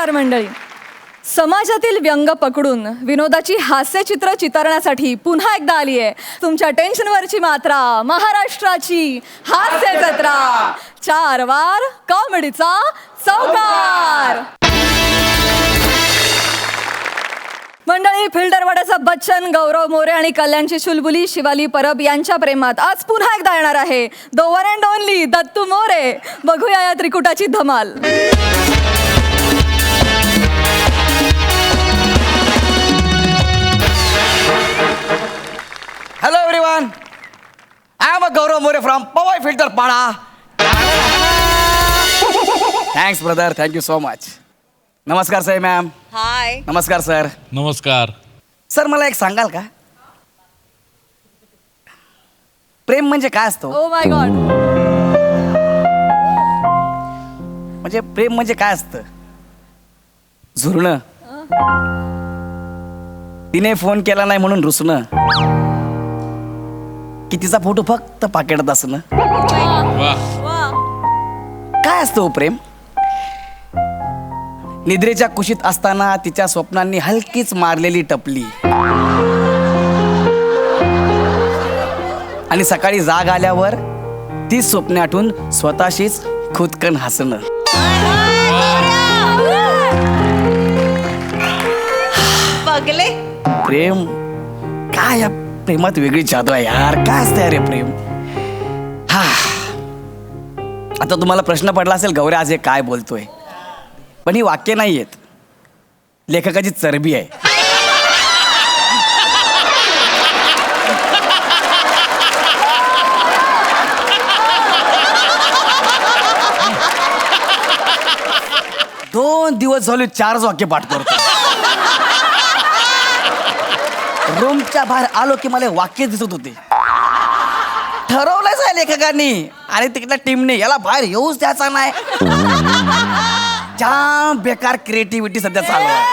नमस्कार मंडळी. समाजातील व्यंग पकडून विनोदाची हास्यचित्र चितारण्यासाठी पुन्हा एकदा आली आहे तुमच्या टेन्शनवरची मात्रा, महाराष्ट्राची हास्य जत्रा. 4 वार कॉमेडीचा चौकार. मंडळी, फिल्टरवाड्याचा बच्चन, गौरव मोरे आणि कल्याणची चुलबुली शिवाली परब यांच्या प्रेमात आज पुन्हा एकदा येणार आहे the one and only Dattu More. बघूया या त्रिकुटाची धमाल. Hello everyone, I am a Gaurav More from Powai Filter Pada. Thanks brother, thank you so much. नमस्कार सई मॅम. हाय. नमस्कार सर. नमस्कार. सर मला एक सांगाल का, प्रेम म्हणजे काय असतो? Oh my God. म्हणजे प्रेम म्हणजे काय असतं? झुरणं, तिने फोन केला नाही म्हणून रुसणं, की तिचा फोटो फक्त पाकिटात असणं. वाह. काय असतं हो प्रेम? निद्रेच्या कुशीत असताना तिच्या स्वप्नांनी हलकीच मारलेली टपली आणि सकाळी जाग आल्यावर ती स्वप्ने आठवून स्वतःशीच खुदकन हसणं. बघले प्रेम काय, या प्रेमात वेगळी जादू आहे यार. काय असतं अरे प्रेम? हा, आता तुम्हाला प्रश्न पडला असेल, गौऱ्या आज हे काय बोलतोय? पण ही वाक्य नाही आहेत, लेखकाची चरबी आहे. दोन दिवस झाले 4 वाक्य पाठ करतो. रूमच्या बाहेर आलो की मला वाक्य दिसत होते. ठरवलंच आहे लेखकांनी आणि तिकडल्या टीमने, याला बाहेर येऊच द्यायचा नाही. जाम बेकार क्रिएटिव्हिटी सध्या चालू आहे.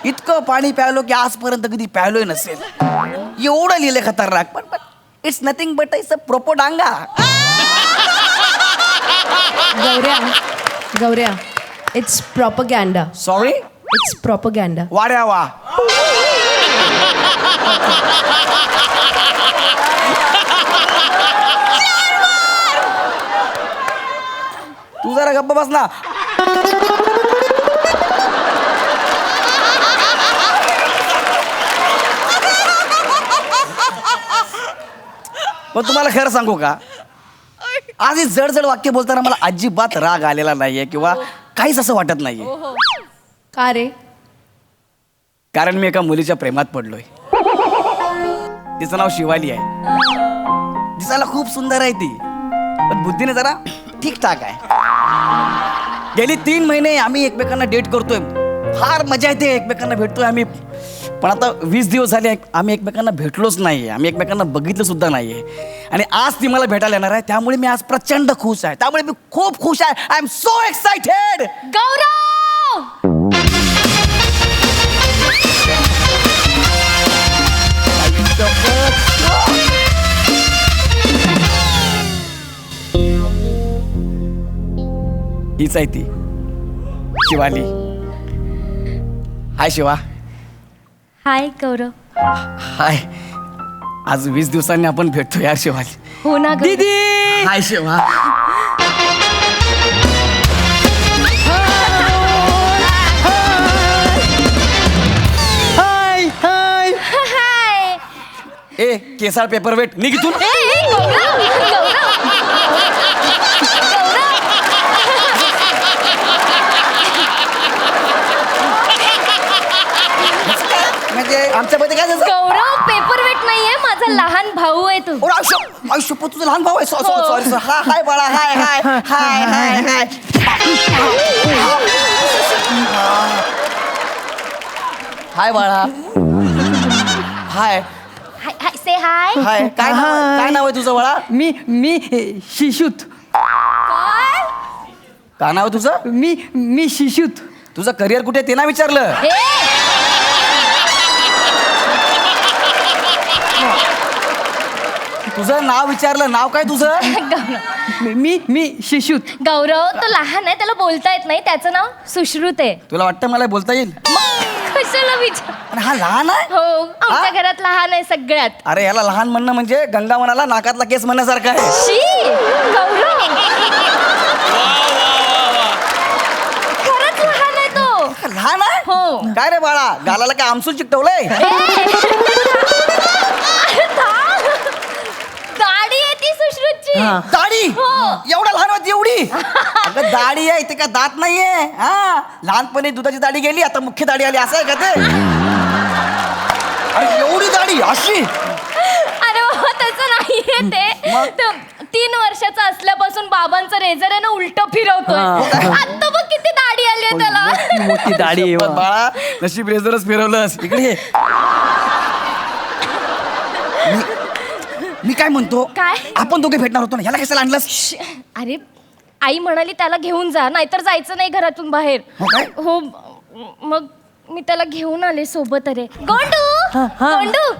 इतकं पाणी प्यायलो की आजपर्यंत कधी प्यायलोय नसेल, एवढं लिहिलंय खतरनाक. पण it's nothing but it's a propaganda. गौऱ्या, it's propaganda. Sorry, it's propaganda. वाड्या वा. तू जरा गप्प बस ना. पण तुम्हाला खरं सांगू का, आज ही जड वाक्य बोलताना मला अजिबात राग आलेला नाहीये किंवा काहीच असं वाटत नाहीये. का रे? कारण मी एका मुलीच्या प्रेमात पडलोय. तिचं नाव शिवाली आहे. दिसायला खूप सुंदर आहे ती, पण बुद्धीने जरा ठीकठाक आहे. गेली 3 महिने आम्ही एकमेकांना डेट करतोय. फार मजा येते, एकमेकांना भेटतोय आम्ही. पण आता 20 दिवस झाले आम्ही एकमेकांना भेटलोच नाहीये, आम्ही एकमेकांना बघितलं सुद्धा नाहीये. आणि आज ती मला भेटायला येणार आहे, त्यामुळे मी आज प्रचंड खुश आहे. त्यामुळे मी खूप खुश आहे. I am so excited. Gaurav. हीच आहे ती शिवाली. हाय शिवा. हाय गौरव. हाय. आज 20 दिवसांनी आपण भेटतो यार शिवाली. हो ना दीदी. हाय शिवा. हाय हाय हाय. ए केसाळ पेपर वेट निघ इथून. म्हणजे आमच्यामध्ये काय झालं? गौरव पेपर वेट नाहीये, माझा लहान भाऊ आहे तू. आयुष्य तुझं लहान भाऊ आहे. सॉरी. हाय बाळा. हाय हाय हाय हाय हाय. हाय बाळा. हाय हाय हाय से हाय. हाय. काय नाव आहे तुझं बाळा? मी शिशूत. काय नाव आहे तुझं? मी शिशूत. तुझं करिअर कुठे ते ना विचारलं. तुझं नाव विचारलं, नाव काय तुझं? मी शिशूत. गौरव तो लहान आहे, त्याला बोलता येत नाही. त्याचं नाव सुश्रुत आहे. तुला वाटतं मला बोलता येईल? कशाला विचार? आणि हा लहान आहे? हो, आमच्या घरात लहान आहे सगळ्यात. अरे याला लहान म्हणणं म्हणजे गंगा म्हणाला नाकातला केस म्हणण्यासारखं आहे. शी गौरव खरंच लहान आहे तो. लहान आहे? हो. काय रे बाळा, गालाला काय आमसूल चिकटवलंय? दाढी आहे ती सुश्रुतची. हा. दाढी? हो. एवढा लहान होती एवढी? अगं दाढी आहे ते का दात नाहीये. हा, लहानपणी दुधाची दाढी गेली, आता मुख्य दाढी आली, असं आहे का ते? अरे एवढी दाढी अशी? अरे बाबा तसं नाहीये ते. मग? तो 3 वर्षाचा असल्यापासून बाबांचं रेझर आहे ना उलट फिरवतोय. आता बघ किती दाढी आली आहे त्याला. मोठी दाढी आहे पण वा. बाळा नशीब रेझरच फिरवलंस. इकडे ये. मी काय म्हणतो, काय? आपण दोघे भेटणार होतो ना, ह्याला कशाला आणलंस? अरे आई म्हणाली त्याला घेऊन जा, नाहीतर जायचं नाही घरातून बाहेर. हो काय? हो मग मी त्याला घेऊन आले सोबत. अरे गोंडू गोंडू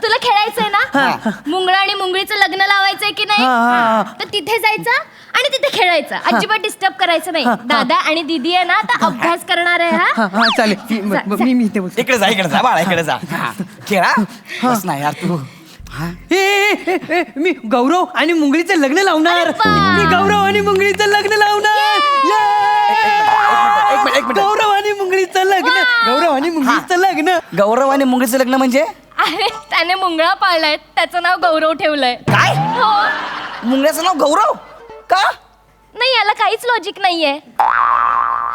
तुला खेळायचंय ना? मुंगळा आणि मुंगळीचं लग्न लावायचंय की नाही? तर तिथे जायचं आणि तिथे खेळायचं. अजिबात डिस्टर्ब करायचं नाही. दादा आणि दीदी आहे ना आता अभ्यास करणार आहे. हा हा हा चालेल. मी इथे बस. इकडे जा, इकडे जा बाळा, इकडे जा. हा. खेळा बस ना यार तू. हा. मी गौरव आणि मुंगळीचं लग्न लावणार. अरे वा. मी गौरव आणि मुंगळीचं लग्न लावणार. एक मिनिट. गौरव आणि मुंगळीचं लग्न. गौरव आणि मुंगळीचं लग्न. गौरव आणि मुंगळीचं लग्न म्हणजे अरे त्याने मुंगळा पाळलाय, त्याचं नाव गौरव ठेवलंय. काय? हो मुंगळ्याचं नाव गौरव का? नाही याला काहीच लॉजिक नाहीये.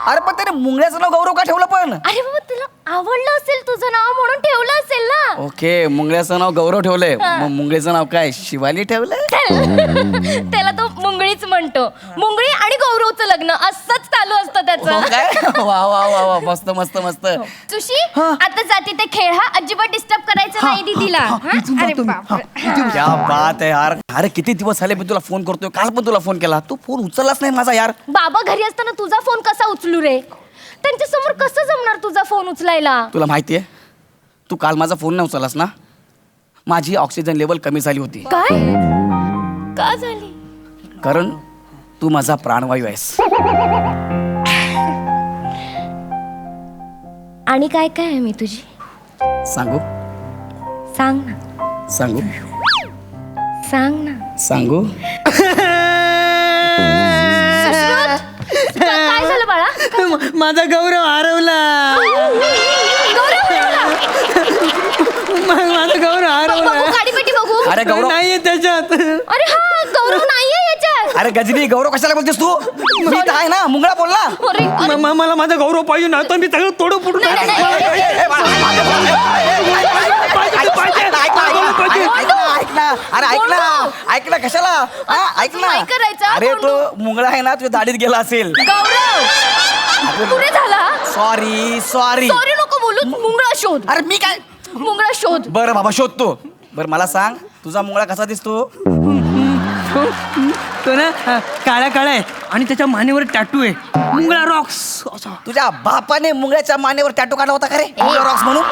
अरे पण त्याने मुंगळ्याचं नाव गौरव का ठेवलं पण? अरे बाबा तुला आवडलं असेल तुझं नाव म्हणून ठेवलं असेल ना. ओके, मुंगळ्याचं नाव गौरव ठेवलंय. मग मुंगळीचं नाव काय, शिवाली ठेवलंय? त्याला तो मुंगळीच म्हणतो. मुंगळी आणि गौरवचं लग्न असंच चालू असतं हो त्याचं. काय? वा वा वा वा, मस्त मस्त मस्त. सुशी आता जाती ते खेळ. हा अजिबात डिस्टर्ब करायचं नाही दीदीला. हा? अरे बापरे. क्या बात आहे यार. अरे किती दिवस झाले मी तुला फोन करतोय, काल पण तुला फोन केला, तू फोन उचललाच नाही माझा यार. बाबा घरी असताना तुझा फोन कसा उचलू रे? त्यांच्या समोर कसं जमणार तुझा फोन उचलायला? तुला माहितीये, तू काल माझा फोन नाही उचललास ना, माझी ऑक्सिजन लेवल कमी झाली होती. काय का झाली? कारण तू माझा प्राणवायू आहेस. आणि काय काय आहे मी तुझी? सांगू? सांग ना. सांगू? सांग ना. सांगू? काय झालं बाळा? माझा गौरव हरवला. गौरव हरवला? माझा गौरव बघू हरवला. गाडीपेटी बघू. अरे गौरव, नाहीये त्याच्यात. अरे हा गौरव नाहीये याच्यात. अरे गजनी, गौरव कशाला बोलतेस तू? मी तर आहे ना, मुंगळा बोल ना. अरे, अरे, मला माझा गौरव पाहिजे ना, तर मी सगळं तोडू फुटून नाही, नाही, नाही, नाही. ऐक ना, अरे ऐक ना, ऐक ना, कशाला? हा, ऐक ना. नाही करायचं, अरे तो गोंडू. मुंगळा आहे ना, तुझ्या दाढीत गेला असेल. गौरव पुढे झाला. Sorry sorry. सॉरी नको बोलू. मुंगळा शोध. अरे मी काय? मुंगळा शोध. बरं बाबा शोधतो. बरं मला सांग, तुझा मुंगळा कसा दिसतो? तो ना काळा काळा आहे आणि त्याच्या मानेवर टॅटू आहे, मुंगळा रॉक्स असा. तुझ्या बापाने मुंगळ्याच्या मानेवर टॅटू काढला होता का रे? मुंगळा रॉक्स म्हणून?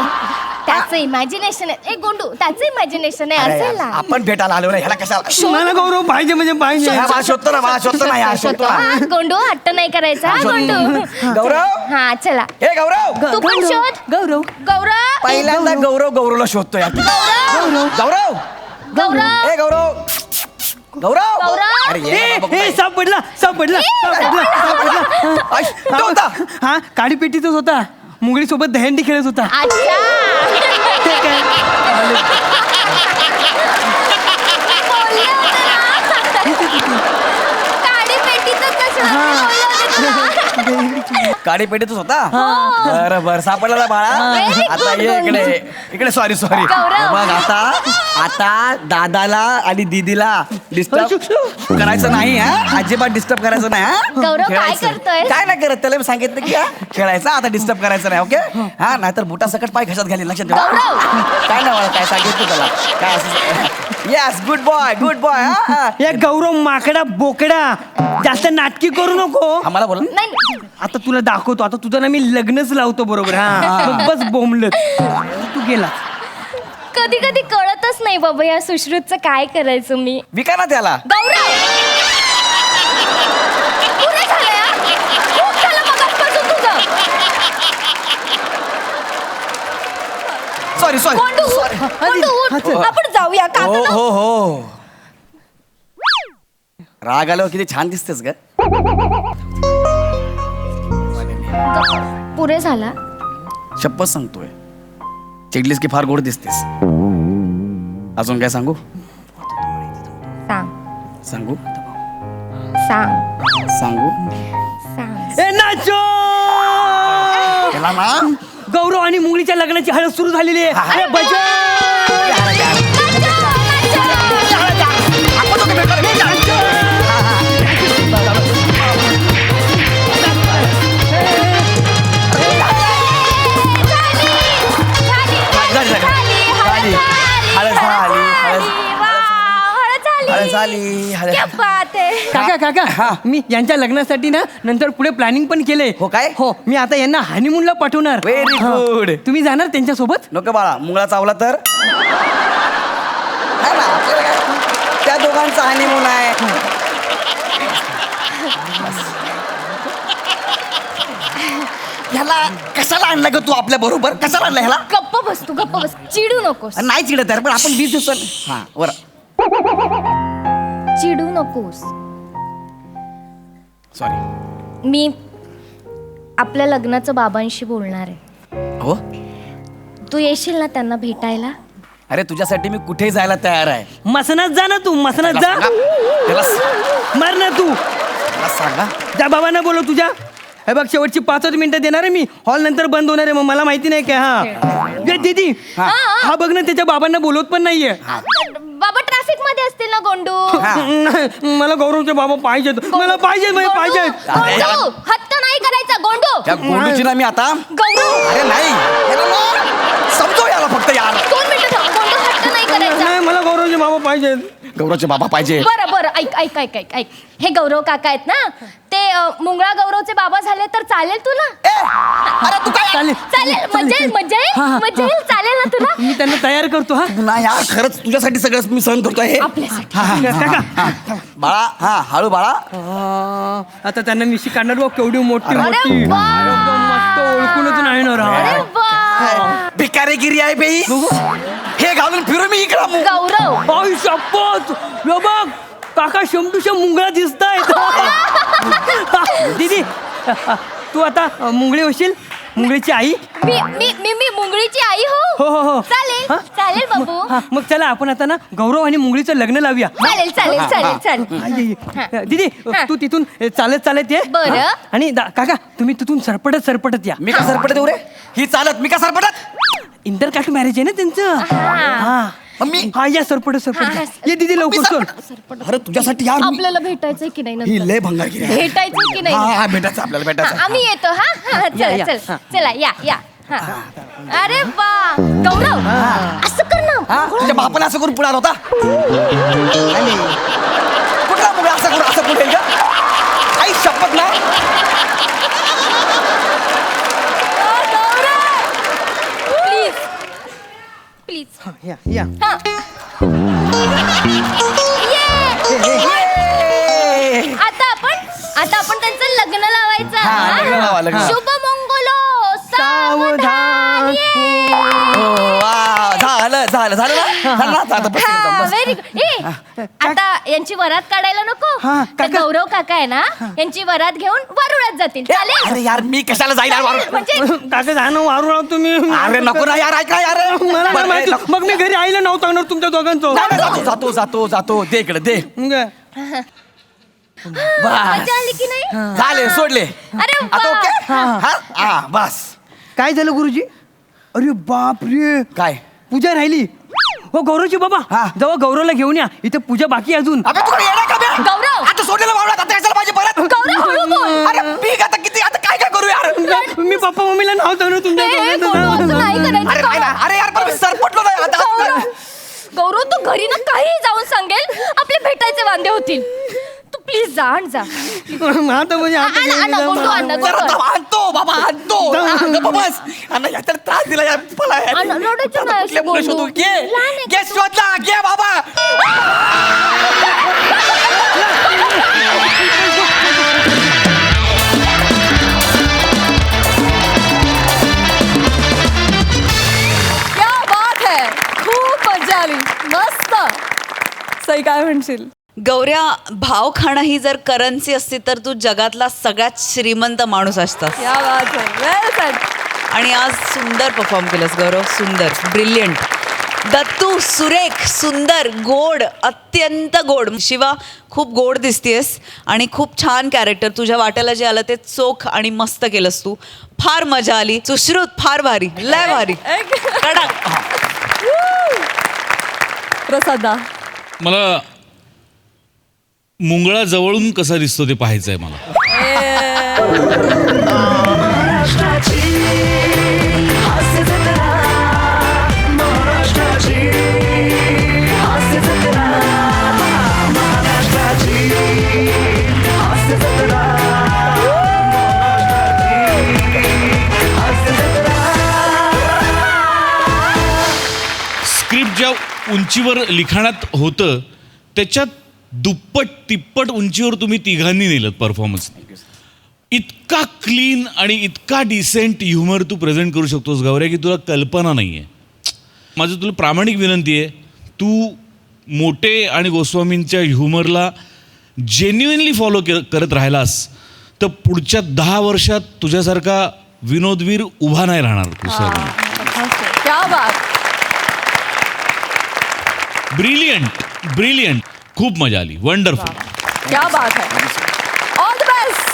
त्याचं इमॅजिनेशन आहे. ए गोंडू त्याचं इमॅजिनेशन आहे अरे असेल यार, ना. आपण भेटायला आलो ना, ह्याला कशाला? मला गौरव पाहिजे म्हणजे पाहिजे. हा, बा, शोधतो ना, बा, शोधतो ना, या, शोधतो ना. हा, गोंडू हट्ट नाही करायचा हा, गोंडू. गौरव, हा चला हे गौरव, तू पण शोध. गौरव गौरव पहिल्यांदा गौरव गौरवला शोधतो यार. गौरव, गौरव ए गौरव, गौरव. गौरव. अरे ये बाबा, हे सापडला सापडला सापडला सापडला. आय, तो होता. हा काडीपेटीतच होता. मुंगळी सोबत दहंडी खेळत होता. अच्छा बोलले होते ना. काडीपेटीतच असणार बोलले होते तुला. काडी पेटीतच होता. बरं बरं, सापडला ना बाळा. Very आता good, ये इकडे इकडे. Sorry sorry. गौरव. बघ आता दादाला आणि दीदीला डिस्टर्ब करायचं नाही. हा, अजिबात डिस्टर्ब करायचं नाही. हा, गौरव, काय खेळायचं. करतोय? काय नाही करत, त्याला मी सांगितलं की हा, खेळायचं आता, डिस्टर्ब करायचं नाही. ओके हा, नाहीतर बुटा सकट पाय घशात घालील, लक्षात ठेवा. गौरव. काय नाही मला, काय सांगितलं त्याला काय असं. Yes, good boy good boy. हा या गौरव माकडा बोकडा जास्त नाटकी करू नको. आम्हाला बोला. नाही आता तुला दाखवतो. आता तुझं ना मी लग्नच लावतो बरोबर. हा बस बोंबलत तू गेला. कधी कधी कळतच नाही बाबा या सुश्रुतचं काय करायचं मी. विका ना त्याला. गौरव पुरे झालं यार. खूप झालं मगाचपासून तुझं. सॉरी सॉरी गोंडू उठ. आपण जाऊया हो काका. हो हो. राग आल्यावर किती छान दिसतेस ग. पुरे झाला. शपथ सांगतोय, चिडलीस की फार गोड दिसतेस. अजून काय सांगू? सांग सांगू सांग सांगू सांग. ए नाचो. त्याला ना गौरव आणि मुंगळीच्या लग्नाची हळद सुरू झालेली आहे. अरे बजा. झाली काका काका मी यांच्या लग्नासाठी ना नंतर पुढे प्लॅनिंग पण केलंय. हो काय? हो मी आता यांना हनीमूनला पाठवणार. Very good. तुम्ही जाणार त्यांच्यासोबत? नको बाळा, मुंगळा चावला तर है ना, आपल्याला काय? त्या दोघांचा हनीमून आहे. ह्याला कशाला आणलं ग तू आपल्या बरोबर? कशाला आणलं ह्याला? गप्प बस तू गप्प बस. चिडू नकोस. नाही चिडत आहे, पण आपण 20 दिवसांनी हा वर. चिडू नकोस. सॉरी. मी आपल्या लग्नाचं बाबांशी बोलणार आहे. हो, तू येशील ना त्यांना भेटायला? अरे तुझ्यासाठी मी कुठेही जायला तयार आहे. मसनात जा ना तू. मसनात जा. त्याला मार ना तू. सांगा. त्या बाबांना बोलव तुझ्या. हे बघ शेवटची 5 मिनिटं देणार आहे मी. हॉल नंतर बंद होणार आहे. मग मला माहिती नाही काय. हा ये दीदी. हा बघ ना त्याच्या बाबांना बोलवत पण नाहीये. बाबा ट्रॅफिक मध्ये असतील ना गोंडू. मला गौरवचे बाबा पाहिजेत. मला पाहिजेत म्हणजे पाहिजेत. गोंडू हट्ट नाही करायचा गोंडू. त्या गोंडूची ना मी आता. गौरव अरे नाही, याला ना समजव याला फक्त यार. 2 मिनिटं थांब. गोंडू हट्ट नाही करायचा. नाही मला गौरवचे बाबा पाहिजेत. गौरवचे बाबा पाहिजे. बरं बरं ऐक ऐक ऐक ऐक ऐक. हे गौरव काका आहेत ना, ते मुंगळा गौरवचे बाबा झाले तर चालेल तुला? अरे तू काय? चालेल चालेल. मजा येईल मजा हा, हा, येईल मजा येईल. चालेल ना तुला? मी त्यांना तयार करतो. हा ना यार, खरंच तुझ्यासाठी सगळं मी सहन करतोय हे. आपल्यासाठी. काका बाळा, हा हळू बाळा. आता त्यांना मिशी काढणार बघ केवढी मोठी अरे मोठी. वा. एकदम मस्त ओळखूनच नाही ना अरे राव. वा. भिकारीगिरी आहे बाई. हे घालून फिरू मी इकडं. गौरव आई शपथ. यो बघ काका शमटूशम मुंगळा दिसताय. दीदी तू आता मुंगळी होशील. मुंगळीची आई. मी मी मी मी मुंगळीची आई हो, हो, हो. हो. चालेल हा? चालेल बाबू. हा, मग चला आपण आता ना गौरव आणि मुंगळीचं लग्न लावूया. चालेल चालेल चालेल चालेल. आई, दीदी हा. तू तिथून चालत चालत ये. बरं. हा. आणि काका तुम्ही तिथून सरपटत सरपटत या. मी का सरपटत येऊ रे? ही चालत मी का सरपटत? इंटरकास्ट मॅरेज आहे ना त्यांचं. हा. मम्मी. हा या सरपटत हा, सरपटत. ये दीदी लवकर चल. अरे तुझ्यासाठी यार मी- आपल्याला भेटायचंय की नाही ही नंतर? लय भंगारगिरी आहे. भेटायचंय की नाही? हा हा, भेटायचं आपल्याला हा, भेटायचं. आम्ही येतो. हा हा या, चला या. चल हा. चला या या. हा. अरे वा गौरव असं कर ना. हा, तुझ्या बापाने असं करून पुढे आला होता. आणि कुठला मुलगा असं पुढे का? आई शपथ ना. Please please. या या. हा. ये. आता आपण त्यांचं लग्न लावायचं. हा, लग्न लावा, लग्न लावा. शुभ मंगलो सावधान सावधान. ये. हो, वा, झालं झालं झालं ना? झालं ना? आता बस, हा, बस. Very good. ए आता यांची वरात काढायला नको. हा, तर काका. गौरव काका आहे ना, यांची वरात घेऊन वरुळात जातील. चालेल? अरे यार, मी कशाला जाईल यार वारू? म्हणजे काका जाणं वारू लाव तुम्ही. अरे नको ना यार, ऐका यार. मला नाही बरं, माहिती. नको. मग मी घरी आईला नाव सांगणार तुमच्या दोघांचं. नाही, नाही, जातो जातो जातो जातो. दे इकडे दे. बस मजा आली की नाही? झाले, सोडले. अरे वा. आता ओके. हा हा, बस. काय झालं गुरुजी? अरे बाप रे. काय? पूजा राहिली. हो गौरवची बाबा. हा. जेव्हा गौरवला घेऊन या. इथे पूजा बाकी आहे अजून. अबे तू येणार का बे? गौरव. आता सोडलेलं मावळात आता कशाला पाहिजे परत? गौरव हळू बोल. अरे मी आता किती आता काय काय करू यार? मी पप्पा मम्मीला नाव सांगणार तुमच्या ए, दोघांचं. गौरव, असं नाही करायचं. अरे नाही ना, अरे यार पण मी सरपटलो नाही आता. गौरव गौरव तू घरी ना काही जाऊन सांगेल आपले भेटायचे वांदे होतील. तू प्लीज जा आणि जा. आता म्हणजे आता आण, आण, गेली गोंडू, ना. आण, जरा गोंडू. थांब, आणतो. बाबा आणतो बस अण्णा याचा त्रास दिला या मला रडायचं नाही असं मुलं शोधू बोलू. घे लहान आहे घे शोधला घे बाबा क्या बात है खूप मजा आली मस्त. सई काय म्हणशील? गौऱ्या, भाव खाणं ही जर करन्सी असती तर तू जगातला सगळ्यात श्रीमंत माणूस असतास. क्या बात है वेल सेड. आणि आज सुंदर परफॉर्म केलंस गौरव, सुंदर, ब्रिलियंट. दत्तू सुरेख, सुंदर, गोड, अत्यंत गोड. शिवा खूप गोड दिसतेस आणि खूप छान कॅरेक्टर. तुझ्या वाट्याला जे आलं ते चोख आणि मस्त केलंस तू. फार मजा आली. सुश्रुत फार भारी, लय भारी, कडक. प्रसादा मला मुंगळा जवळून कसा दिसतो ते पाहायचं आहे मला. स्क्रिप्ट ज्या उंचीवर लिखाणात होतं त्याच्यात दुप्पट तिप्पट उंचीवर तुम्ही तिघांनी नेलं परफॉर्मन्स. इतका क्लीन आणि इतका डिसेंट ह्युमर तू प्रेझेंट करू शकतोस गौऱ्या की तुला कल्पना नाही आहे. माझं तुला प्रामाणिक विनंती आहे, तू मोटे आणि गोस्वामींच्या ह्युमरला जेन्युइनली फॉलो करत राहिलास तर पुढच्या 10 वर्षात तुझ्यासारखा विनोदवीर उभा नाही राहणार दुसरा कोणी. क्या बात. ब्रिलियंट खूप मजा आली. वंडरफुल. क्या बात है. All the best.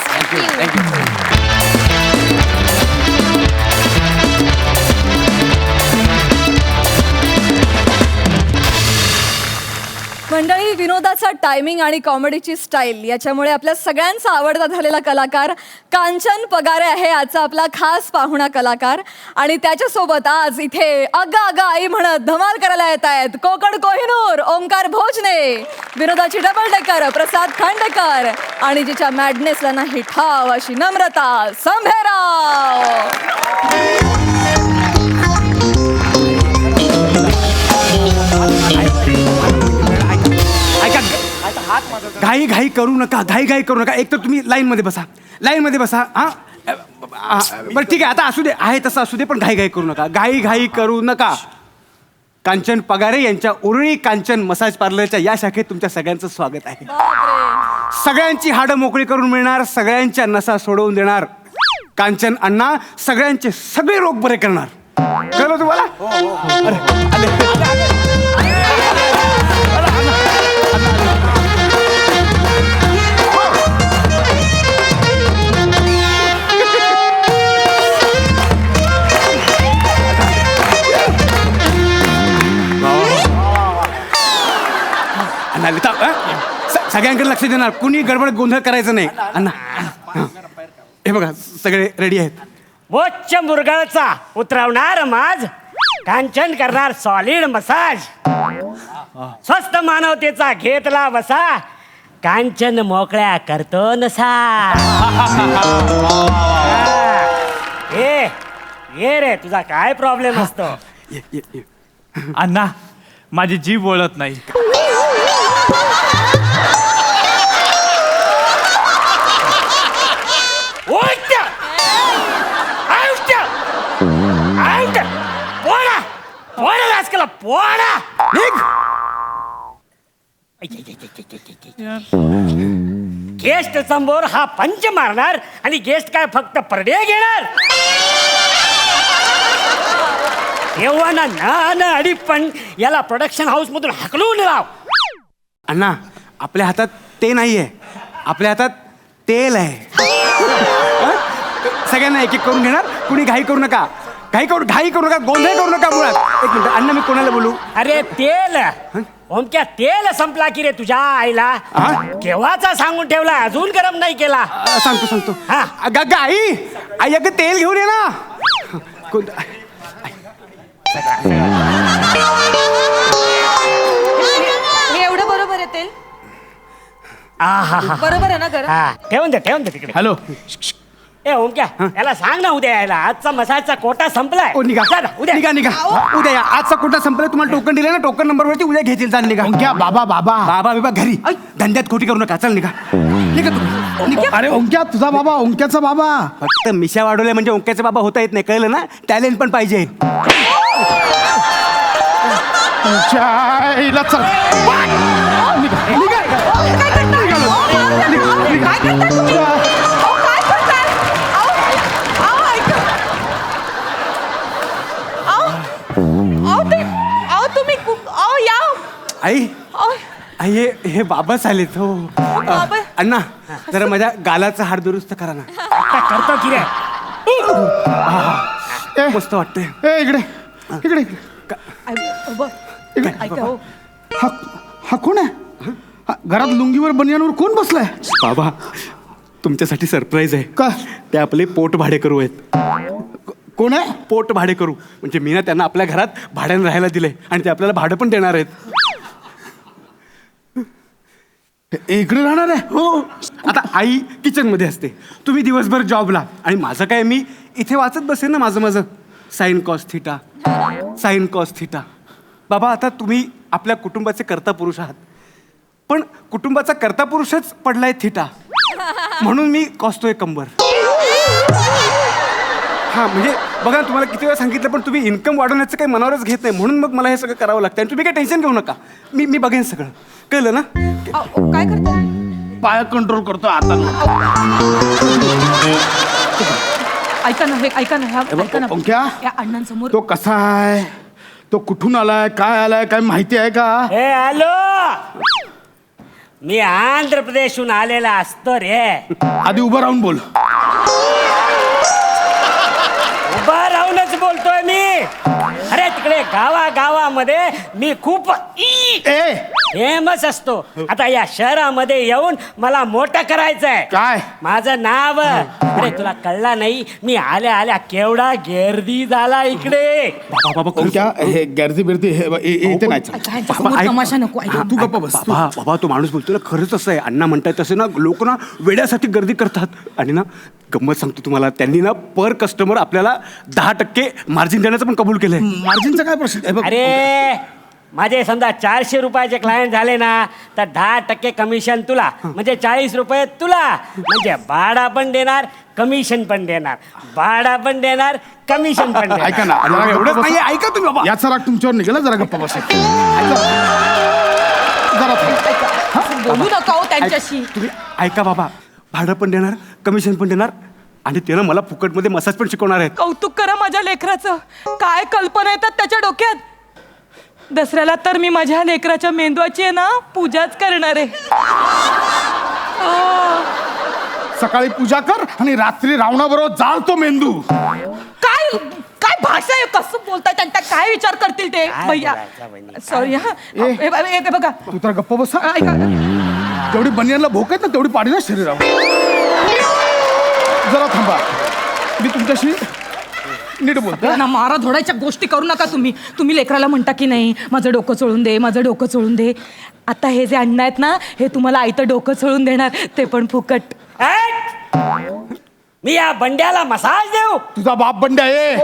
मंडळी, विनोदाचा टायमिंग आणि कॉमेडीची स्टाईल याच्यामुळे आपल्या सगळ्यांचा आवडता झालेला कलाकार कांचन पगारे आहे आजचा आपला खास पाहुणा कलाकार. आणि त्याच्यासोबत आज इथे अगा अगा आई म्हणत धमाल करायला येत आहेत कोकण कोहिनूर ओंकार भोजने, विनोदाची डबल डेकर प्रसाद खांडेकर आणि जिच्या मॅडनेसला नाही ठाव अशी नम्रता संभेराव. घाई घाई करू नका, घाई घाई करू नका. एक तर तुम्ही लाईनमध्ये बसा, लाईनमध्ये बसा. हां बरं ठीक आहे, आता असू दे, आहे तसं असू दे, पण घाई घाई करू नका, घाई घाई करू नका. कांचन पगारे यांच्या उरळी कांचन मसाज पार्लरच्या या शाखेत तुमच्या सगळ्यांचं स्वागत आहे. सगळ्यांची हाडं मोकळी करून मिळणार, सगळ्यांच्या नसा सोडवून देणार कांचन अण्णा सगळ्यांचे सगळे रोग बरे करणार. कळलं तुम्हाला? सगळ्यांकडे लक्ष देणार, कुणी गडबड गोंधळ करायचं नाही. अण्णा हे बघा सगळे रेडी आहेत. वोच्च मुरगळचा उतरवणार माज, कांचन करणार सॉलिड मसाज, स्वस्त मानवतेचा घेतला वसा, कांचन मोकळ्या करतो नसा. ये रे, तुझा काय प्रॉब्लेम असतो? अण्णा माझी जीभ बोलत नाही. गेस्ट समोर हा पंच मारणार आणि गेस्ट काय फक्त परडे घेणार? तेव्हा ना अडी पण याला प्रोडक्शन हाऊस मधून हकलून लाव. अण्णा आपल्या हातात ते नाहीये, आपल्या हातात तेल आहे. सगळ्यांना एक एक करून घेणार, कुणी घाई करू नका, घाई करू नका, गोंधळ करू नका मुळात. एक मिनिट अण्णा, मी कोणाला बोलू? अरे तेल ओमक्या, तेल संपला की रे तुझ्या आईला? केव्हाचा सांगून ठेवला, अजून गरम नाही केला. सांगतो. हा. अगं आई अगं तेल घेऊन ये ना. हे एवढं बरोबर आहे तेल? आहा. बरोबर आहे ना? हा, ठेवून दे तिकडे. हॅलो ए ओमक्या याला सांग ना उद्या यायला, आजचा मसाजचा कोटा संपलाय. ओ निघा जा ना, उद्या निघा निघा उद्या या. आजचा कोटा संपला, तुम्हाला टोकन दिलं ना, टोकन नंबरवरती उद्या घेतील. जा निघा. ओंक्या बाबा बाबा बाबा बिबा घरी धंद्यात खोटी करू नका. चल निघा निघा तुम्ही. अरे ओंक्या तुझा बाबा, ओंक्याचा बाबा. फक्त मिशा वाढवल्या म्हणजे ओंक्याचे बाबा होता येत नाही, कळलं ना? टॅलेंट पण पाहिजे. तुमच्या आईला चल. आई आई हे बाबाच आलेत. हो अण्णा जरा माझ्या गालाचा हाड दुरुस्त करा ना. आता करतो की रे. मस्त वाटतंय. ए इकडे इकडे इकडे. हा कोण आहे? हा, घरात लुंगीवर बनियानवर कोण बसलाय? बाबा तुमच्यासाठी सरप्राईज आहे. का? ते आपले पोट भाडे करू आहेत. कोण आहे? पोट भाडे करू म्हणजे मी ना त्यांना आपल्या घरात भाड्याने राहायला दिलंय आणि ते आपल्याला भाडं पण देणार आहेत. इकडे राहणार आहे? हो. आता आई किचन मध्ये असते, तुम्ही दिवसभर जॉबला, आणि माझं काय, मी इथे वाचत बसेन ना माझं sine cos theta, sine cos theta. बाबा आता तुम्ही आपल्या कुटुंबाचे कर्ता पुरुष आहात, पण कुटुंबाचा कर्ता पुरुषच पडलाय थिटा, म्हणून मी कॉसतोय कंबर. हा म्हणजे बघा तुम्हाला किती वेळा सांगितलं, पण तुम्ही इन्कम वाढवण्याचं काही मनावरच घेत नाही, म्हणून मग मला हे सगळं करावं लागतं. आणि तुम्ही काही टेन्शन घेऊ नका, मी बघेन सगळं, कळलं ना? काय करताय? पाय कंट्रोल करतो आता. ऐका ना, ऐका ना, ऐका ना. ओंक्या या अण्णांसमोर तो कसा आहे, तो कुठून आलाय, काय आलाय, काय माहिती आहे का? ए हॅलो, मी आंध्र प्रदेशहून आलेला असतो रे. आधी उभं राहून बोल. उभा राहूनच बोलतोय मी. अरे तिकडे गावामध्ये मी खूप फेमस असतो. आता या शहरामध्ये येऊन मला मोठं करायचंय. काय? माझं नाव, अरे तुला कळला नाही, मी आल्या आल्या केवढा गर्दी झाला इकडे. ओंक्या हे गर्दी बिर्दी इथे नाही. तमाशा नको. तू गप्पा बस. बाबा तो माणूस बोलतो ना, खरंच असं आहे. अण्णा म्हणतात तसे ना, लोक ना वेड्यासाठी गर्दी करतात. आणि ना गंमत सांगतो तुम्हाला, त्यांनी ना पर कस्टमर आपल्याला 10% मार्जिन देण्याचं पण कबूल केलंय. मार्जिनचा काय प्रश्न? अरे माझे समजा 400 रुपयाचे क्लायंट झाले ना, तर 10% कमिशन तुला, म्हणजे 40 रुपये तुला. म्हणजे भाडा पण देणार, कमिशन पण देणार, भाडा पण देणार, कमिशन पण देणार. ऐका ना, एवढंच नाहीये, ऐका तुम्ही बाबा. याचा राग तुमच्यावर निघाला. जरा गप्पा बस. बोलू नका हो त्यांच्याशी. तुम्ही ऐका बाबा, भाडं पण देणार, कमिशन पण देणार, आणि ते ना मला फुकटमध्ये मसाज पण शिकवणार आहेत. कौतुक करा माझ्या लेकराचं. काय कल्पना येतात त्याच्या डोक्यात. दसऱ्याला तर मी माझ्या लेकराच्या मेंदवाची आहे ना पूजाच करणार आहे. सकाळी पूजा कर आणि रात्री रावणाबरोबर जाळ तो मेंदू. काय काय भाषा आहे, कसं बोलताय, त्यांचा काय विचार करतील ते भैया. सॉरी हा. हे बघा तू तर गप्पा बस. ऐका. जेवढी बनियानला भोक आहेत ना, तेवढी पाडी ना शरीरावर. जरा थांबा, मी तुमच्याशी नीट बोलतो. ना मारा धोडायच्या गोष्टी करू नका तुम्ही. तुम्ही लेकराला म्हणता की नाही माझं डोकं चोळून दे, माझं डोकं चोळून दे. आता हे जे अण्णा आहेत ना, हे तुम्हाला आयतं डोकं चोळून देणार, ते पण फुकट. मी या बंड्याला मसाज देऊ? तुझा बाप बंड्या आहे.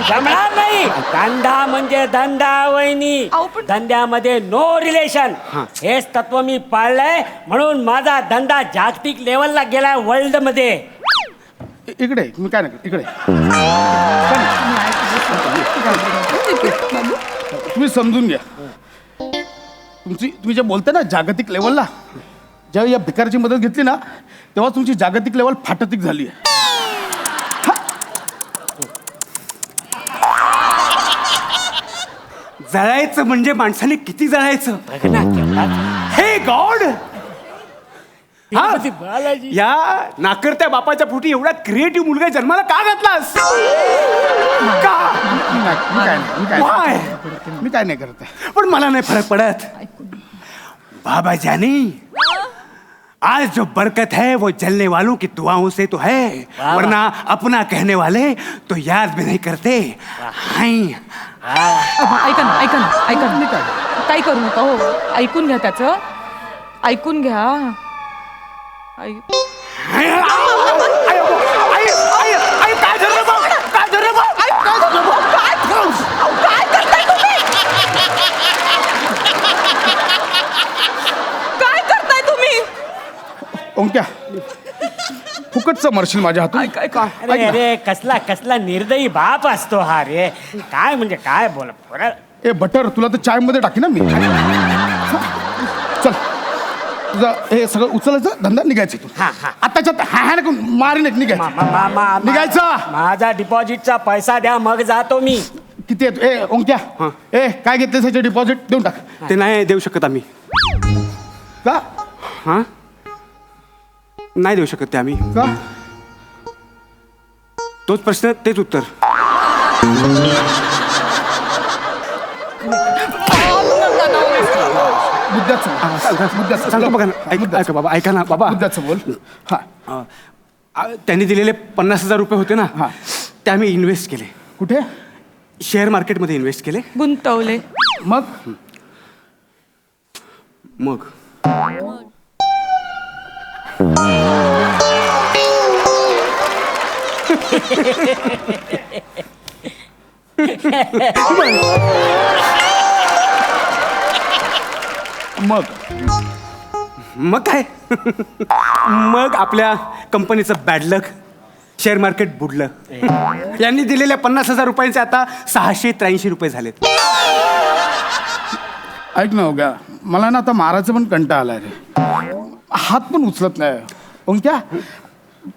जमणार नाही. धंदा म्हणजे धंदा वहिनी, धंद्यामध्ये नो रिलेशन. हेच तत्व मी पाळलंय, म्हणून माझा धंदा जागतिक लेवलला गेलाय, वर्ल्ड मध्ये. इकडे मी काय नाही, इकडे तुम्ही समजून घ्या. तुम्ही जे बोलता ना जागतिक लेवलला, जेव्हा या भिकारची मदत घेतली ना, तेव्हा तुमची जागतिक लेवल फाटतिक झाली आहे. जळायचं म्हणजे माणसाने किती जळायचं. हे गॉड, या नाकर्त्या बापाच्या पोटी एवढा क्रिएटिव्ह मुलगा जन्माला का घातलास? मी काय नाही करत. पण मला नाही फरक पडत बाबा जानी. आज जो बरकत है वो जलने वालों की दुआओं से तो है, वरना अपना कहने वाले तो याद भी नहीं करते. ऐका ना, ऐका ना, ऐका ना. काही करू नका हो. ऐकून घ्या त्याचं, ऐकून घ्या. ओंक्या फुकटचं मरशील माझ्या हातून. अरे अरे कसला कसला निर्दयी बाप असतो हा रे. काय म्हणजे काय बोला. ए बटर तुला तर चाय मध्ये टाकी ना मी. चल तुझं हे सगळं उचलायचं धंदा निघायचं तू. हा, हा. आताच्या हा नको मारीन एक निघायचं. निघायचा. माझा डिपॉझिटचा पैसा द्या मग जातो मी. किती येतो ए ओंक्या ए काय घेतलं त्याचे डिपॉझिट देऊन टाक. ते नाही देऊ शकत आम्ही. का हां नाही देऊ शकत ते आम्ही. का तोच प्रश्न तेच उत्तर. मुद्द्याचं सांगतो बघा ना. ऐका बाबा ऐका ना बाबा. मुद्द्याचं बोल. हा त्यांनी दिलेले 50,000 रुपये होते ना हा. ते आम्ही इन्व्हेस्ट केले. कुठे शेअर मार्केटमध्ये इन्व्हेस्ट केले. गुंतवले. मग मग मग मग काय मग आपल्या कंपनीचं बॅड लक. शेअर मार्केट बुडलं. यांनी दिलेल्या 50,000 रुपयांचे आता 683 रुपये झालेत. ऐक ना ओंक्या मला ना आता मारायचं पण कंटाळा आलाय रे. हात पण उचलत नाही. ओंक्या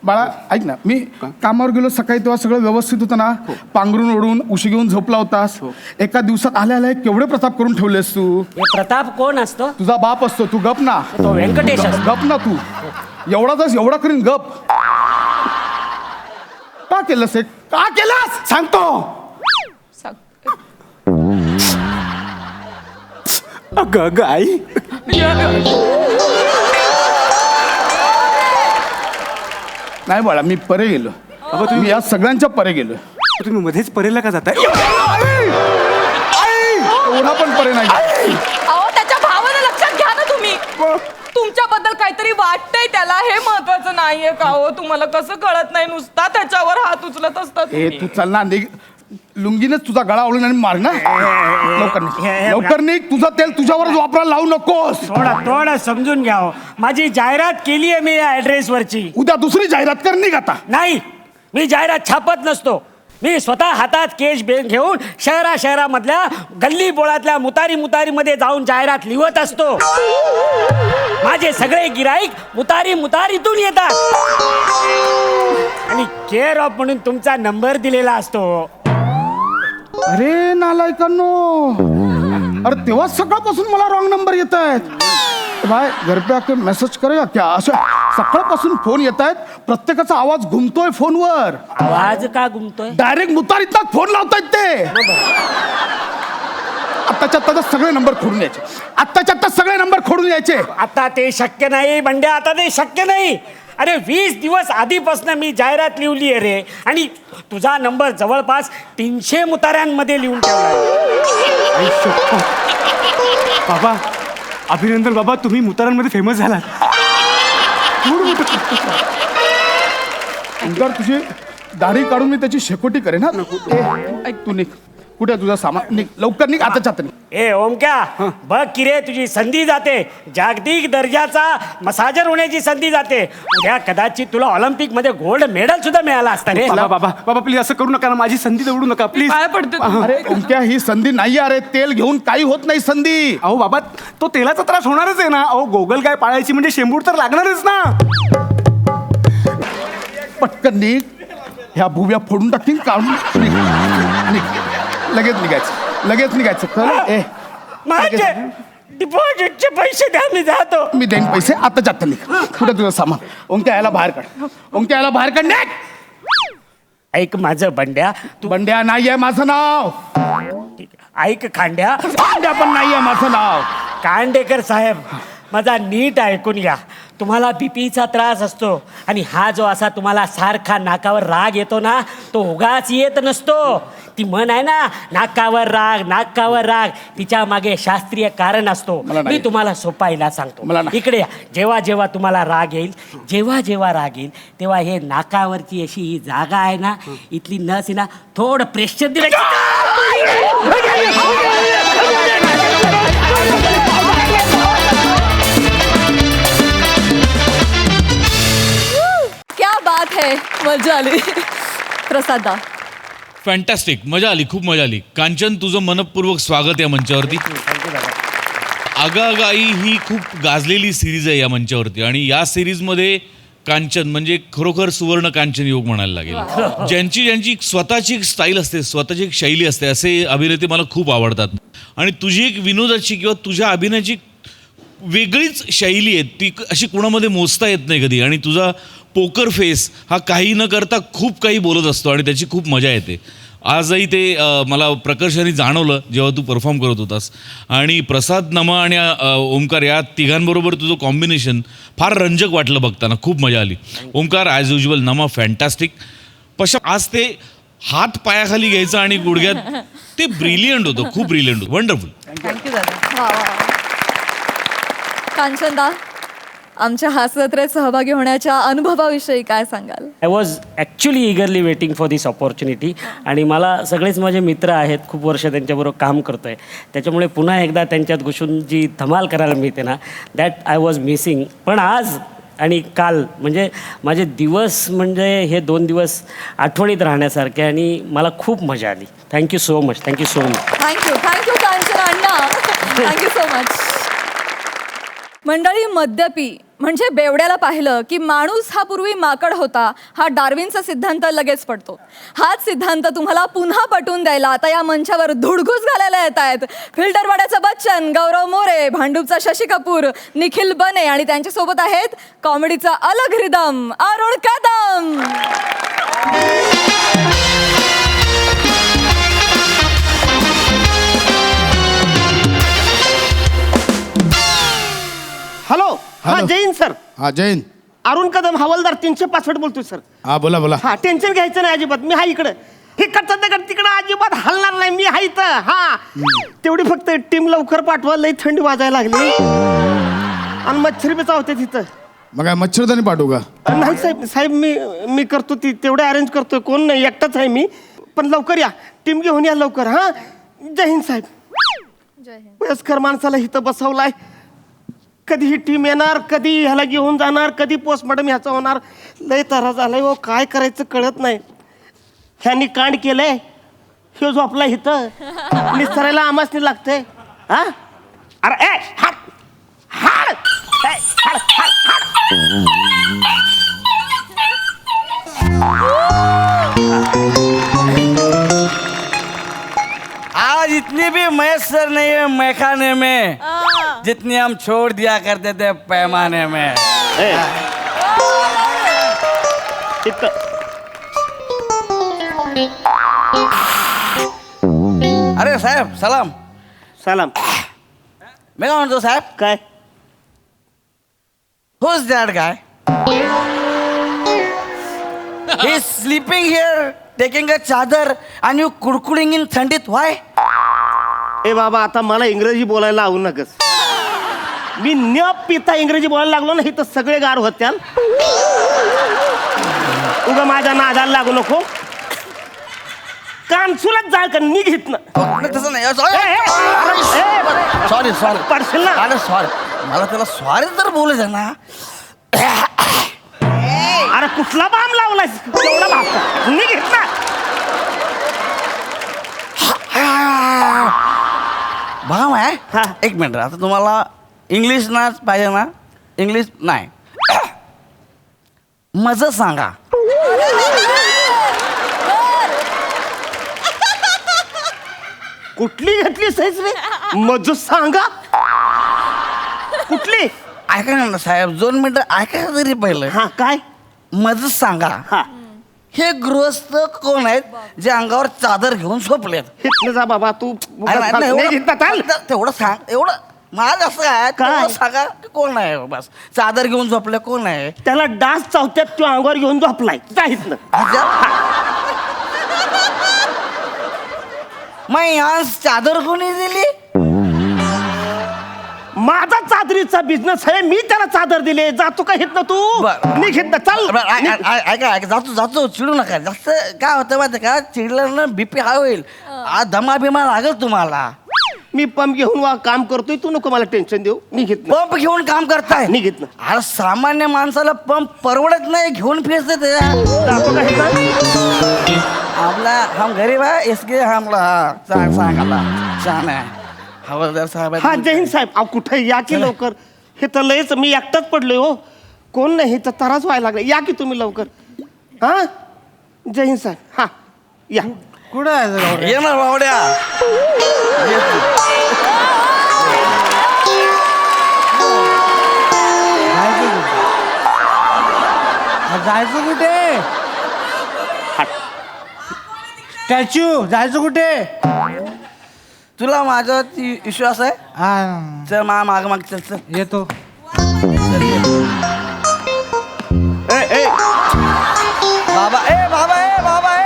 बाळा ऐक ना मी कामावर गेलो सकाळी तेव्हा सगळं व्यवस्थित होतं ना. पांघरून ओढून उशी घेऊन झोपला होतास. एका दिवसात आल्या आल्या केवढे प्रताप करून ठेवलेस तू. हे प्रताप कोण असतो? तुझा बाप असतो. तू गप ना. तो व्यंकटेश असतो. गप ना तू. एवढा करीन गप. का केलंस हे का केलंस सांगतो. अगं अगं आई नाही बाळा मी परे गेलो. तुम्ही या सगळ्यांच्या परे गेलो. तुम्ही मध्येच परेला का जाताय. एवढा पण परे नाही. अहो त्याच्या भावाला लक्षात घ्या ना तुम्ही. तुमच्याबद्दल काहीतरी वाटतंय त्याला हे महत्वाचं नाहीये का हो. तुम्हाला कसं कळत नाही नुसता त्याच्यावर हात उचलत असतात. हे तू चल ना निघ. लुंगीनेच तुझा गळा ओळून आणि मार ना. लवकर निघ. लवकर निघ. तुझं तेल तुझ्यावरच वापरायला लावू नकोस. थोडं समजून घ्या हो. माझी जाहिरात केली आहे मी या ऍड्रेसवरची. उद्या दुसरी जाहिरात कर निघ आता. नाही मी जाहिरात छापत नसतो. मी स्वतः हातात केश घेऊन शहरामधल्या गल्ली बोळातल्या मुतारीमध्ये जाऊन जाहिरात लिहत असतो. माझे सगळे गिराईक मुतारीतून येतात आणि केअर ऑफ म्हणून तुमचा नंबर दिलेला असतो. अरे नालायकांनो. अरे तेव्हाच सकाळपासून मला रॉंग नंबर येत आहेत. भाई घर पे आके मेसेज करेगा क्या. असं सकाळपासून फोन येत आहेत. प्रत्येकाचा आवाज घुमतोय फोनवर. आवाज का घुमतोय. डायरेक्ट मुतारीतच फोन लावतायत ते. आत्ताच्या आत्ता सगळे नंबर खोडून यायचे. आत्ताच्या आत्ता सगळे नंबर खोडून यायचे. आता ते शक्य नाही बंड्या. आता ते शक्य नाही. अरे 20 दिवस आधीपासून मी जाहिरात लिहिली आहे रे. आणि तुझा नंबर जवळपास 300 मुताऱ्यांमध्ये लिहून ठेवला. बाबा अभिनंदन बाबा. तुम्ही मुतारांमध्ये फेमस झालात. जर तुझी दाढी काढून मी त्याची शेकोटी करेन ना. तू निघ. कुठे तुझा सामान निघ. लवकर निघ. आताच्या आता निघ. ए ओमक्या बघ की रे तुझी संधी जाते. जागतिक दर्जाचा मसाजर होण्याची संधी जाते. उद्या कदाचित तुला ऑलिम्पिक मध्ये गोल्ड मेडल सुद्धा मिळाला असता रे. बाबा बाबा बाबा प्लीज असं करू नका ना. माझी संधी दवडू नका प्लीज. काय पडते अरे ओंक्या ही संधी नाही. अरे तेल घेऊन काही होत नाही संधी. अहो बाबा तो तेलाचा त्रास होणारच आहे ना. अहो गोगल गाय पाळायची म्हणजे शेंबूड तर लागणारच ना. पटकन निघ. ह्या भुव्या फोडून टाकीन. काढून निघ. लगेच निघायचं कळ. ए माझे डिपॉझिटचे पैसे द्या मी जातो. मी देईन पैसे. आताच्या आत्ता निघ. कुठे तुझं सामान. ओंक्या याला बाहेर काढ. निघ. ऐक माझं बंड्या. बंड्या नाहीये माझं नाव. ऐक खांड्या पण नाहीये माझं नाव. कांडेकर साहेब माझा नीट ऐकून घ्या. तुम्हाला बीपीचा त्रास असतो आणि हा जो असा तुम्हाला सारखा नाकावर राग येतो ना तो उगाच येत नसतो. ती म्हण आहे ना नाकावर राग तिच्या मागे शास्त्रीय कारण असतो. मी तुम्हाला सोपा इलाज सांगतो. इकडे या. जेव्हा तुम्हाला राग येईल तेव्हा हे नाकावरची अशी ही जागा आहे ना इथली नस आहे ना थोडं प्रेशर दिलं. ओके मजा आली. प्रसादा. फॅन्टॅस्टिक, मजा आली, खूप मजा आली. कांचन, तुझं मनपूर्वक स्वागत या मंचावरती. आगाआगाई ही खूप गाजलेली सिरीज आहे या मंचावरती आणि या सिरीजमध्ये कांचन म्हणजे खरोखर सुवर्ण कांचन योग म्हणायला लागेल. ज्यांची स्वतःची एक स्टाईल असते, स्वतःची एक शैली असते, असे अभिनेते मला खूप आवडतात. आणि तुझी एक विनोदाची किंवा तुझ्या अभिनयाची वेगळीच शैली आहे, ती अशी कुणामध्ये मोजता येत नाही कधी. आणि तुझा पोकर फेस हा काही न करता खूप काही बोलत असतो आणि त्याची खूप मजा येते. आजही ते मला प्रकर्षाने जाणवलं जेव्हा तू परफॉर्म करत होतास. आणि प्रसाद, नमा आणि ओमकार या तिघांबरोबर तुझं कॉम्बिनेशन फार रंजक वाटलं बघताना, खूप मजा आली. ओमकार ॲज युजल, नमा फॅन्टॅस्टिक. आज ते हात पायाखाली घ्यायचं आणि गुडघ्यात ते ब्रिलियंट होतं, खूप ब्रिलियंट होतं, वंडरफुल. थँक्यू दादा. कांचनदा, आमच्या हास्यजत्रेत सहभागी होण्याच्या अनुभवाविषयी काय सांगाल? I was actually eagerly waiting for this opportunity. आणि मला सगळेच माझे मित्र आहेत, खूप वर्ष त्यांच्याबरोबर काम करतो आहे, त्याच्यामुळे पुन्हा एकदा त्यांच्यात घुसून जी धमाल करायला मिळते ना, दॅट आय वॉज मिसिंग. पण आज आणि काल म्हणजे माझे दिवस म्हणजे हे 2 दिवस आठवणीत राहण्यासारखे आणि मला खूप मजा आली. Thank you so much. Thank you so much. Thank you Kanchan Anna. Thank you so much. मंडळी, मद्यपी म्हणजे बेवड्याला पाहिलं की माणूस हा पूर्वी माकड होता, हा डार्विनचा सिद्धांत लगेच पडतो. हाच सिद्धांत तुम्हाला पुन्हा पटवून द्यायला आता या मंचावर धुडगूस घालायला येत आहेत फिल्टरवाड्याचा बच्चन, गौरव मोरे, भांडूपचा शशी कपूर, निखिल बने आणि त्यांच्यासोबत आहेत कॉमेडीचा अलग रिदम अरुण कदम. हॅलो. हा जैन सर. हा जैन. अरुण कदम हवालदार 365 बोलतोय सर. हा बोला बोला. हा टेन्शन घ्यायचं नाही अजिबात. मी हा इकडं हे दगड तिकडं अजिबात हलणार नाही. मी हा इथं. हा तेवढी फक्त टीम लवकर पाठवा, लई थंडी वाजायला लागली आणि मच्छर बी चावते तिथं. मग काय मच्छरदाणी पाठवू का? नाही साहेब, साहेब मी करतो ती तेवढे अरेंज करतोय. कोण नाही, एकटाच आहे मी. पण लवकर या, टीम घेऊन या लवकर. हा जय हिंद साहेब. वयस्कर माणसाला इथं बसवलाय. कधी ही टीम येणार, कधी ह्याला घेऊन जाणार, कधी पोस्टमॉर्टम ह्याचा होणार. लय तरा झालाय हो, काय करायचं कळत नाही. ह्यांनी कांड केलंय, ह्यो झोपला इथं निसरायला आमासनी लागतंय. हा अरे ए हाड हाड ए, हाड हाड हाड. आज इतनी भी मैसर नहीं है मैखाने में जितनी हम छोड़ दिया करते थे पैमाने में. अरे साहेब सलाम. सलाम. मी काय म्हणतो साहेब, काय who's that guy? He's sleeping here, taking a चादर and you कुडकुडिंग in थंडीत. Why? ए बाबा, आता मला इंग्रजी बोलायला आवू नकस. मी न पिता इंग्रजी बोलायला लागलो ना, इथं सगळे गार होत्या. उगा माझ्या नादाला लागू नको. कानसुलाच जाळ का निघित ना. तसं नाही. सॉरी सॉरी पडशील ना. अरे सॉरी, मला त्याला सॉरी तर बोलायचं ना. अरे कुठला बाम लावलाय तेवढा भाग निघित ना. भाम आहे. एक मिनिट, आता तुम्हाला इंग्लिश नाच पाहिजे ना? इंग्लिश नाही, मज सांगा. कुठली घेतली सहीच रे? मज सांगा कुठली? ऐका ना साहेब, 2 मिनिटं ऐका तरी पहिलं. हा काय मज सांगा. हा हे गृहस्थ कोण आहेत जे अंगावर चादर घेऊन झोपलेत? हितलं जा बाबा तू. तेवढं सांग. एवढं माझं असं काय काय? सांगा कोण आहे? बस चादर घेऊन झोपले कोण आहे? त्याला डास चावत्यात, तू अंगावर घेऊन झोपलाय. जा हितनं. मग यहाँ चादर कोणी दिली? माझा चादरीचा बिझनेस आहे, मी त्याला चादर दिले. जातो का हितनं तू? निघ हितनं, चल. ऐका जातो चिडू नका जास्त. काय होतं माहिती का, चिडलं ना बीपी हाय होईल, दमा बिमा लागेल तुम्हाला. मी पंप घेऊन काम करतोय, तू नको मला टेन्शन देऊ. निघित ना. पंप घेऊन काम करताय? निघित ना. अरे सामान्य माणसाला पंप परवडत नाही, घेऊन फिरते दाखव का हे का? आपला हम गरीब आहे इसके हमला सांगाला छान आहे हवालदार साहेब आहेत. हा जय हिंद साहेब. अहो कुठे या की लवकर. हे तर लयच मी एकटाच पडलोय हो. कोण नाही, तर त्रास व्हायला लागला. या की तुम्ही लवकर. हा जय हिंद साहेब. हा या. कुठं आहे ये ना बावड्या. जायचं कुठे? स्टॅच्यू जायचं कुठे? तुला माझ्यावरती विश्वास आहे? हा चल माग माग चल चल. येतो. बाबा ए बाबा ए बाबा ए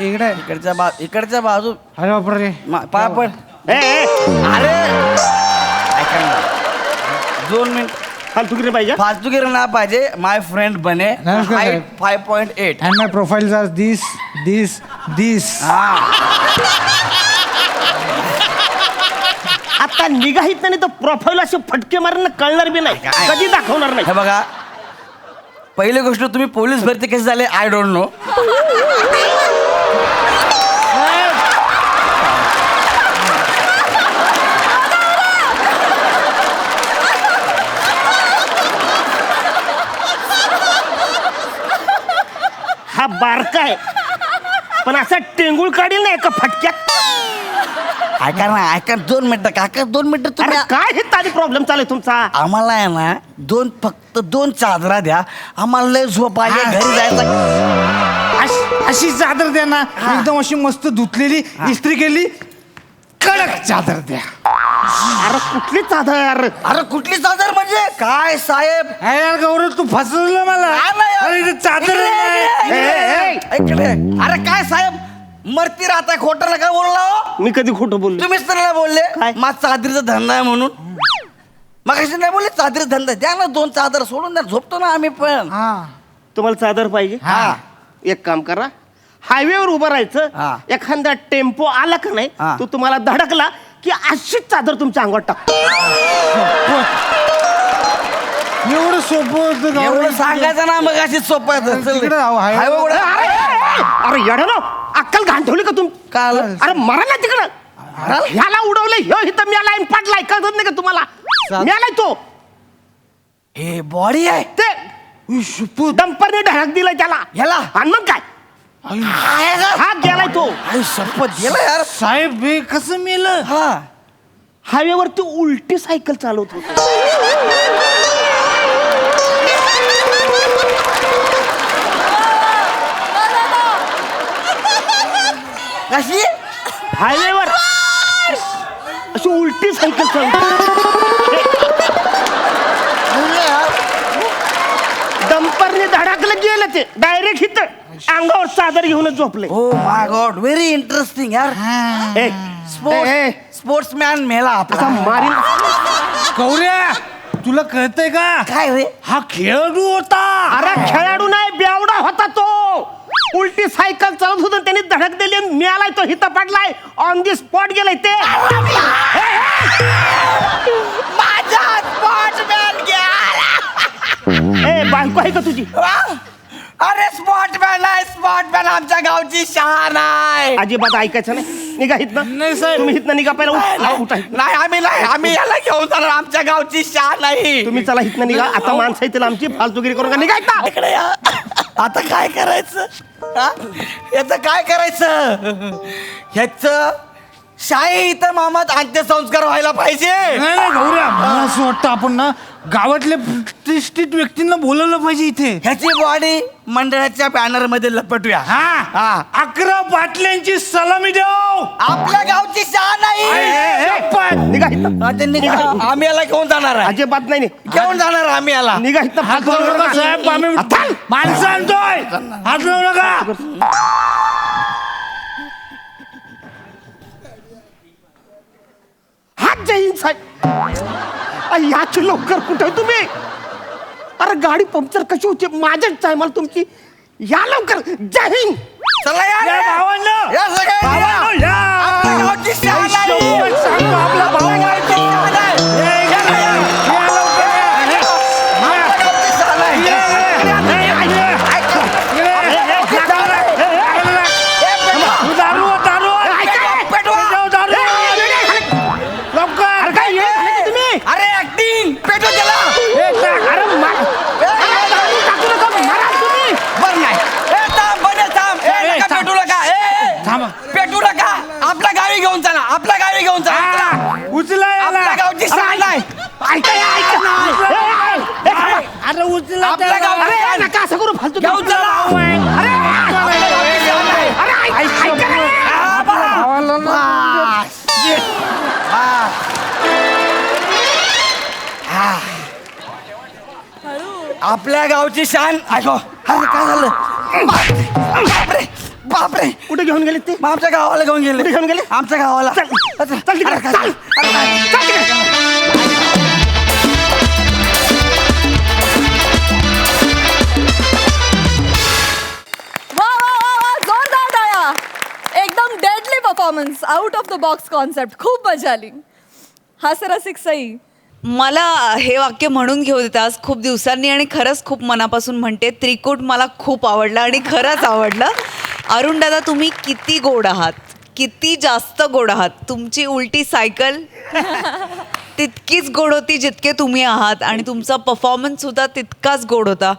इकडे इकडच्या बाजू अरे बापरे पाय पड. अरे ऐका ना, 2 मिनिट. फालतुगिरी पाहिजे. फालतूगिरी ना पाहिजे. माय फ्रेंड बने. नमस्कार साहेब. 5.8 and my profiles are this. आता निघाहीत नाही तर प्रोफाईल असे फटके मारणं कळणार बी नाही, कधी दाखवणार नाही. हे बघा, पहिली गोष्ट तुम्ही पोलीस भरती कशी झाले आय डोंट नो. हा बारका आहे पण असा टेंगुळ काढील नाही का फटक्यात. ऐका ना, ऐका 2 मिनिटं काका, 2 मिनिटं अरे तुम्ही. काय हे तारी प्रॉब्लेम चालू आहे तुमचा. आम्हाला आहे ना फक्त दोन चादरा द्या. आम्हाला लय झोप आली, घरी जायचं. अशी चादर द्या ना, एकदम अशी मस्त धुतलेली, इस्त्री केली, कडक चादर द्या. अरे कुठली चादर? अरे कुठली चादर म्हणजे काय साहेब? यार गौरव तू फसवलं मला. अरे इथे चादर नाही. इकडे. अरे काय साहेब मरती राहताय, खोटं नका बोलला हो. मी कधी खोटं बोललो? तुम्हीच तर नाही बोलले काय? माझा चादरीचा धंदा आहे म्हणून. मग कशी नाही बोलले चादरीचा धंदा द्या ना, 2 चादर सोडून द्या, झोपतो ना आम्ही पण. तुम्हाला चादर पाहिजे? हा. एक काम करा, हायवेवर उभं हा. राहायचं. एखादा टेम्पो आला का नाही, हा. तो तुम्हाला धडकला की अशीच चादर तुमच्या अंगावर टाकतो. एवढं सोपं होतं एवढं सांगायचं ना, मग अशी सोपं आहे. चल. तिकडे जाऊ, हायवे- हायवे उघडा. अरे येडा ना, अक्कल घाण ठेवली का तुम? काल अरे मरा ना तिकडं. ह्याला उडवलं, ह्यो इथं म्याला पडलाय, कळत नाही का तुम्हाला? म्यालाय तो. हे बॉडी आहे ते डंपरने ढळक दिलाय त्याला. ह्याला? आणि मग काय? हा गेलाय तो. शपथ गेला यार. साहेब हे कसं मेलं? हा हायवेवरती उलटी सायकल चालवत होतो. कशी? हायवेवर अशी उलटी सायकल चालवतो. डंपरने धडाकलं गेलं ते डायरेक्ट इथं अंगावर चादर घेऊनच झोपले. Oh my God, very interesting यार. स्पोर्ट्समॅन मेला असा आपला. मारीन. गौऱ्या तुला कळतंय का? काय रे? हा खेळाडू होता. अरे खेळाडू नाही, बेवडा होता तो. उलटी सायकल चालत होतं, त्याने धडक दिली, मिळालाय तो हिता पडलाय, ऑन दी स्पॉट गेलाय ते. माझा स्पोर्ट्समॅन गेला. ए बायको आहे का तुझी? अरे स्पोर्ट्समॅन आहे, स्पोर्ट्समॅन आमच्या गावची शान आहे. अजिबात ऐकायचं नाही. निघा हितनं. नाही साहेब. तुम्ही हितनं निघा पहिला. उठा. नाही आम्ही याला घेऊन जाणार, आमच्या गावची शान नाही. तुम्ही चला हितनं निघा. आता माणसं येतील आमची, फालतुगिरी करून का निघा हितनं. इकडे या. आता काय करायचं? हा? याचं काय करायचं? ह्याच शाही इथं मामात अंत्यसंस्कार व्हायला पाहिजे. नाही नाही गौऱ्या, मला असं वाटतं आपण ना गावातल्या प्रतिष्ठित व्यक्तींना बोलवलं पाहिजे इथे. ह्याची बॉडी मंडळाच्या बॅनर मध्ये लपटूया. हा 11 बाटल्यांची सलामी देऊ. आपल्या गावची शान नाही. निघा हितनं. आम्ही याला घेऊन जाणार आहे. अजिबात नाही. घेऊन जाणार आम्ही याला. निघा हितनं. हात लावू नका साहेब, आम्ही माणसं आणतोय. हात लावू नका. हात जय हिंद साहेब. याची लवकर कुठे तुम्ही? अरे गाडी पंक्चर कशी होती? माझ्याच टायमाला तुमची. या लवकर. जय हिंद. चला या रे. भावांनो या सगळे भावांनो, या. आपल्या गावची शान आहे. शपथ सांगतो, आपला भाऊ आहे तो. शान आहे. या लवकर या. आपल्या गावची शान आहे. अरे ऍक्टिंग पेटो त्याला. बरं नाही. नका पेटू नका. पेटू नका. आपल्या गावी घेऊन चला. आपल्या गावी घेऊन चला. आपल्या गावची शान आहे. अरे उचला आपल्या गावची शान. नका असं करू फालतू घेऊन चला. आपल्या गावची शान आहे. आपल्या गावची शान. ऐको अरे काय झालं. बापरे बापरे. कुठे घेऊन गेले ते? मग आमच्या गावाला घेऊन गेले. कुठे घेऊन गेले? आमच्या गावाला. चल तिकडे, अरे काय चल. झालं? अरे काय? वा वा वा वा जोरदार टाळ्या. एकदम deadly performance. Out of the box concept. खूप मजा आली. हास्यरसिक सई. मला हे वाक्य म्हणून घेऊ देत आज खूप दिवसांनी आणि खरंच खूप मनापासून म्हणते. त्रिकूट मला खूप आवडलं आणि खरंच आवडलं. अरुण दादा तुम्ही किती गोड आहात, किती जास्त गोड आहात. तुमची उलटी सायकल तितकीच गोड होती जितके तुम्ही आहात आणि तुमचा परफॉर्मन्स सुद्धा तितकाच गोड होता.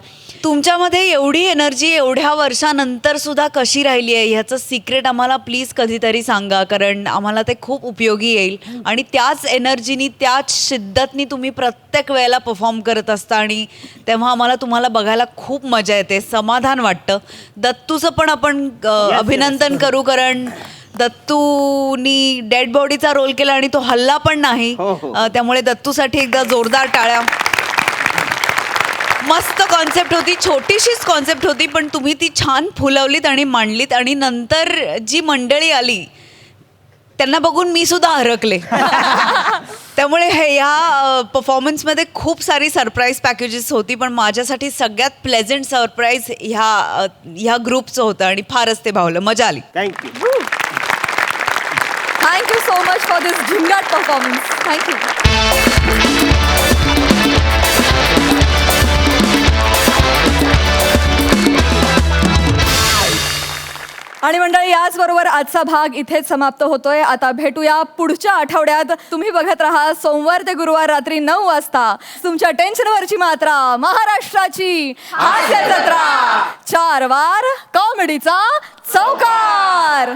तुमच्यामध्ये एवढी एनर्जी एवढ्या वर्षानंतर सुद्धा कशी राहिली आहे ह्याचं सिक्रेट आम्हाला प्लीज कधीतरी सांगा, कारण आम्हाला ते खूप उपयोगी येईल. आणि त्याच एनर्जीनी त्याच शिद्दतनी तुम्ही प्रत्येक वेळेला परफॉर्म करत असता आणि तेव्हा आम्हाला तुम्हाला बघायला खूप मजा येते, समाधान वाटतं. दत्तूचं पण आपण अभिनंदन करू, कारण दत्तूनी डेड बॉडीचा रोल केला आणि तो हल्ला पण नाही. त्यामुळे दत्तूसाठी एकदा जोरदार टाळ्या. मस्त कॉन्सेप्ट होती, छोटीशीच कॉन्सेप्ट होती, पण तुम्ही ती छान फुलवलीत आणि मांडलीत. आणि नंतर जी मंडळी आली त्यांना बघून मी सुद्धा हरकले. त्यामुळे ह्या परफॉर्मन्समध्ये खूप सारी सरप्राईज पॅकेजेस होती, पण माझ्यासाठी सगळ्यात प्लेझंट सरप्राईज ह्या ग्रुपचं होतं आणि फारच ते भावलं. मजा आली. Thank you. Thank you so much for this Zingaat performance. Thank you. आणि मंडळी याचबरोबर आजचा भाग इथेच समाप्त होतोय. आता भेटूया पुढच्या आठवड्यात. तुम्ही बघत राहा सोमवार ते गुरुवार रात्री 9 वाजता तुमच्या टेन्शनवरची मात्रा महाराष्ट्राची हास्य जत्रा. 4 वार कॉमेडीचा चौकार.